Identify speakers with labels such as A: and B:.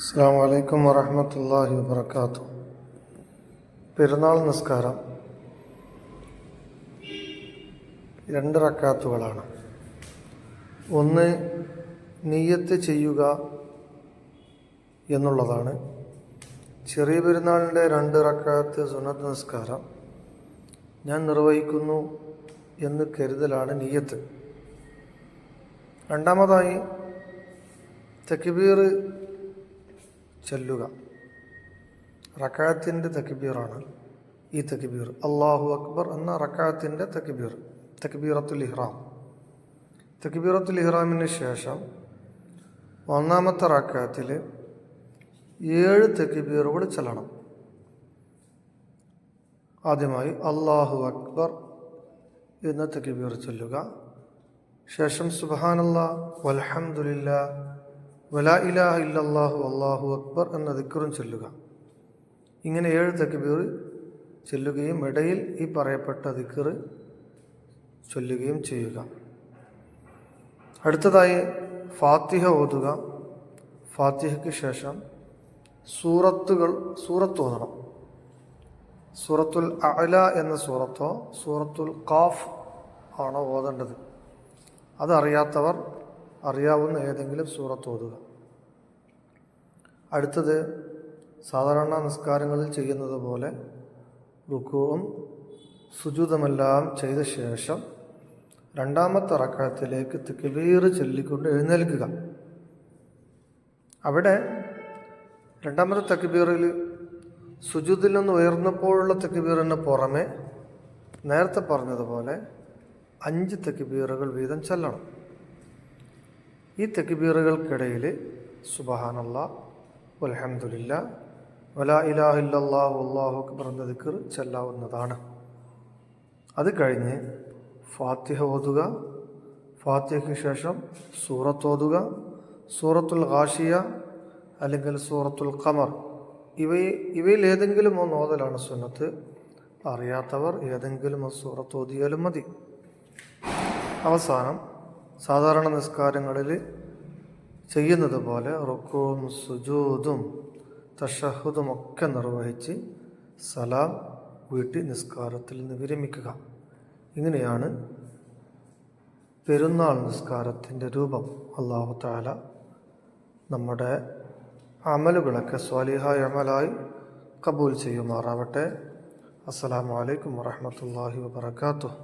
A: അസ്സലാമു അലൈക്കും വറഹ്മത്തുള്ളാഹി വബറകാതുഹു. പെരുന്നാൾ നിസ്കാരം 2 റക്അത്തുകളാണ്. ഒന്ന് നിയ്യത്ത് ചെയ്യുക എന്നുള്ളതാണ്. ചെറിയ പെരുന്നാളിൻ്റെ 2 റക്അത്ത് സുന്നത്ത് നിസ്കാരം ഞാൻ നിർവഹിക്കുന്നു എന്ന് കരുതലാണ് നിയ്യത്ത്. രണ്ടാമതായി തക്ബീർ ചൊല്ലുക. റക്അത്തിൻ്റെ തക്ബീറാണ് ഈ തക്ബീർ. അല്ലാഹു അക്ബർ എന്ന റക്അത്തിൻ്റെ തക്ബീർ, തക്ബീറത്തുൽ ഇഹ്റാം. തക്ബീറത്തുൽ ഇഹ്റാമിന് ശേഷം ഒന്നാമത്തെ റക്അത്തിൽ 7 തക്ബീറുകൾ ചൊല്ലണം. ആദ്യമായി അല്ലാഹു അക്ബർ എന്ന തക്ബീർ ചൊല്ലുക. ശേഷം സുബ്ഹാനല്ലാഹ് വൽഹംദുലില്ലാഹ് വലാ ഇലാഹ ഇല്ലല്ലാഹു അല്ലാഹു അക്ബർ എന്ന ദിക്റും ചൊല്ലുക. ഇങ്ങനെ 7 തക്ബീർ ചൊല്ലുകയും ഇടയിൽ ഈ പറയപ്പെട്ട ദിക്ർ ചൊല്ലുകയും ചെയ്യുക. അടുത്തതായി ഫാത്തിഹ ഓതുക. ഫാത്തിഹയ്ക്ക് ശേഷം സൂറത്ത് ഓതണം. സൂറത്തുൽ അഅല എന്ന സൂറത്തോ സൂറത്തുൽ ഖാഫ് ആണോ ഓതേണ്ടത്. അതറിയാത്തവർ അറിയാവുന്ന ഏതെങ്കിലും സൂറത്ത് ഓതുക. അടുത്തത് സാധാരണ നിസ്കാരങ്ങളിൽ ചെയ്യുന്നത് പോലെ റുക്കൂഉം സുജൂദുമെല്ലാം ചെയ്ത ശേഷം രണ്ടാമത്തെ റക്അത്തിലേക്ക് തക്ബീർ ചൊല്ലിക്കൊണ്ട് എഴുന്നേൽക്കുക. അവിടെ രണ്ടാമത്തെ തക്ബീറിൽ സുജൂദിൽ നിന്ന് ഉയർന്നപ്പോഴുള്ള തക്ബീറിന് പുറമെ നേരത്തെ പറഞ്ഞതുപോലെ 5 തക്ബീറുകൾ വീതം ചൊല്ലണം. ഈ തക്ബീറുകൾക്കിടയിൽ സുബ്ഹാനല്ലാഹ് വൽഹംദുലില്ലാഹ് വലാ ഇലാഹ ഇല്ലല്ലാഹു അല്ലാഹു അക്ബർ എന്ന ദിക്ർ ചൊല്ലാവുന്നതാണ്. അത് കഴിഞ്ഞ് ഫാത്തിഹ ഓതുക. ഫാത്തിഹയ്ക്ക് ശേഷം സൂറത്ത് ഓതുക. സൂറത്തുൽ ഗാഷിയ അല്ലെങ്കിൽ സൂറത്തുൽ ഖമർ ഇവയിൽ ഏതെങ്കിലും ഒന്ന് ഓതലാണ് സുന്നത്ത്. അറിയാത്തവർ ഏതെങ്കിലും ഒരു സൂറത്ത് ഓതിയാലും മതി. അവസാനം സാധാരണ നിസ്കാരങ്ങളിൽ ചെയ്യുന്നത് പോലെ റുക്കൂഉം സുജൂദും തശഹുദും ഒക്കെ നിർവഹിച്ച് സലാം വീട്ടി നിസ്കാരത്തിൽ നിന്ന് വിരമിക്കുക. ഇങ്ങനെയാണ് പെരുന്നാൾ നിസ്കാരത്തിൻ്റെ രൂപം. അല്ലാഹു തആല നമ്മുടെ അമലുകളൊക്കെ സ്വാലിഹായ അമലായി കബൂൽ ചെയ്യുമാറാവട്ടെ. അസ്സലാമു അലൈക്കും വറഹ്മത്തുള്ളാഹി വബറകാതുഹു.